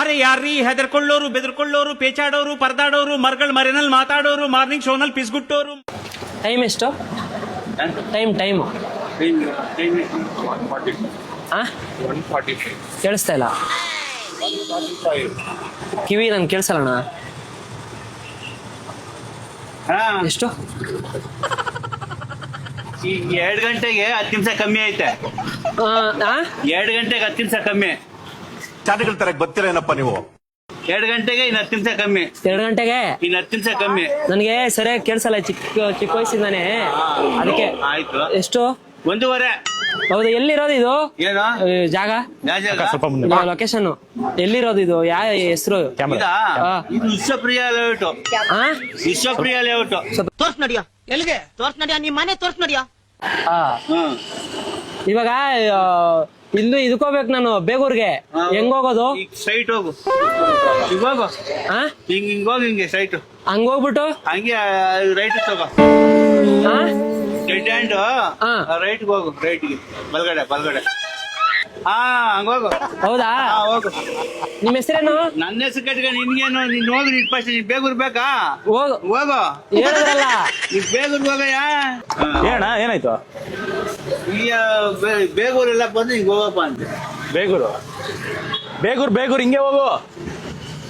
ಅರೆ ಯಾರ್ರೀ ಹೆದರ್ಕೊಳ್ಳೋರು ಬೆದರ್ಕೊಳ್ಳೋರು ಪೇಚಾಡೋರು ಪರದಾಡೋರು ಮರಗಳ ಮರೆನಲ್ಲಿ ಮಾತಾಡೋರು ಮಾರ್ನಿಂಗ್ ಶೋನಲ್ಲಿ ಪಿಸ್ಗುಟ್ಟೋರು. ಟೈಮ್ ಎಷ್ಟು? ಟೈಮ್ ಕೇಳಿಸ್ತಾ ಇಲ್ಲ, ಕಿವಿ ನನ್ಗೆ ಕೇಳಿಸಲ್ಲಣ್ಣ. ಎಷ್ಟು? ಈಗ 2 ಗಂಟೆಗೆ 10 ನಿಮಿಷ ಕಮ್ಮಿ ಐತೆ. 2 ಗಂಟೆಗೆ 10 ನಿಮಿಷ ಕಮ್ಮಿ. ಚಾಟಗಳ ತರ ಬರ್ತೀರೇನಪ್ಪ ನೀವು? 2 ಗಂಟೆಗೆ ಇನ್ನು 10 ನಿಮಿಷ ಕಮ್ಮಿ. 2 ಗಂಟೆಗೆ ಇನ್ನು 10 ನಿಮಿಷ ಕಮ್ಮಿ. ನನಗೆ ಸರಿಯಾಗಿ ಕೇಳಿಸಲ್ಲ, ಚಿಕ್ಕ ವಯಸ್ಸಿಂದಾನೆ ಅದಕ್ಕೆ. ಆಯ್ತು. ಎಷ್ಟು? 1:15. ಹೌದು, ಎಲ್ಲಿರೋದು ಇದು? ಏನು ಜಾಗ? ಯಾವ ಜಾಗ? ಲೊಕೇಶನ್ ಎಲ್ಲಿರೋದು ಇದು? ಯಾವ ಹೆಸರು? ಇದಾ? ಇದು ವಿಶ್ವಪ್ರಿಯ ಲೇಔಟ್. ವಿಶ್ವಪ್ರಿಯ ಲೇಔಟ್. ತೋರ್ಸ್ ನಡಿಯೋ. ಎಲ್ಲಿಗೆ ತೋರ್ಸ್ ನಡಿಯೋ? ನಿಮ್ ಮನೆ ತೋರ್ಸ್ ನಡಿಯೋ. ಇವಾಗ ಇನ್ನು ಇದಕ್ಕೋಗ್ಬೇಕು ನಾನು ಬೇಗೂರ್ಗೆ. ಹೆಂಗ್ ಹೋಗೋದು? ಸ್ಟ್ರೈಟ್ ಹೋಗು. ಈಗ ಹೋಗು. ಹಿಂಗ್ ಹೋಗು, ಹಿಂಗೆ ಸ್ಟ್ರೈಟ್. ಹಂಗ ಹೋಗ್ಬಿಟ್ಟು ಹಂಗೆ ರೈಟ್ ತಗೋ. ಡೆಡ್ ಹ್ಯಾಂಡ್ ರೈಟ್ ಹೋಗು. ರೈಟ್ಗೆ ಬಲ್ಗಡೆ. ಹಂಗ ಹೋಗು. ಹೌದಾ? ಹೋಗು. ನಿಮ್ ಹೆಸರೇನು? ನನ್ನ ಹೆಸರು ಕಟ್ಕೊಂಡು ನಿನ್ಗೇನು? ನೀನ್ ಹೋಗಿ ನೀನ್ ಫಸ್ಟ್ ನೀನ್ ಬೇಗೂರ್ ಬೇಕಾ? ಹೋಗು. ಹೇಳಿದ್ರಲ್ಲ ನೀನ್ ಬೇಗೂರ್ ಹೋಗಯ್ಯ. ಏನ ಏನಾಯ್ತು? ಈಗ ಬೇಗೂರೆಲ್ಲ ಬಂದು ಹಿಂಗ್ ಹೋಗಪ್ಪ ಅಂತ. ಬೇಗೂರ್ ಹಿಂಗೆ ಹೋಗು.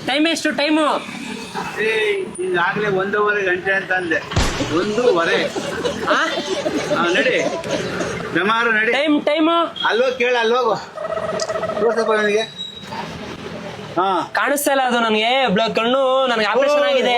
ಟೈಮ್ ಎಷ್ಟು? ಟೈಮು ಈಗಾಗಲೇ 1:15 ಗಂಟೆ ಅಂತ ಅಂದೆ. 1:15. ನಡಿ ಬೆಮಾರು ನಡಿ. ಟೈಮು ಅಲ್ಲೋಗಿ ಕೇಳ, ಅಲ್ಲೋಗು. ತೋರ್ಸಪ್ಪ ನನಗೆ. ಕಾಣಿಸ್ತಾ ಇಲ್ಲ ಅದು ನನಗೆ. ಕಣ್ಣು ನನಗೆ ಆಪರೇಷನ್ ಆಗಿದೆ.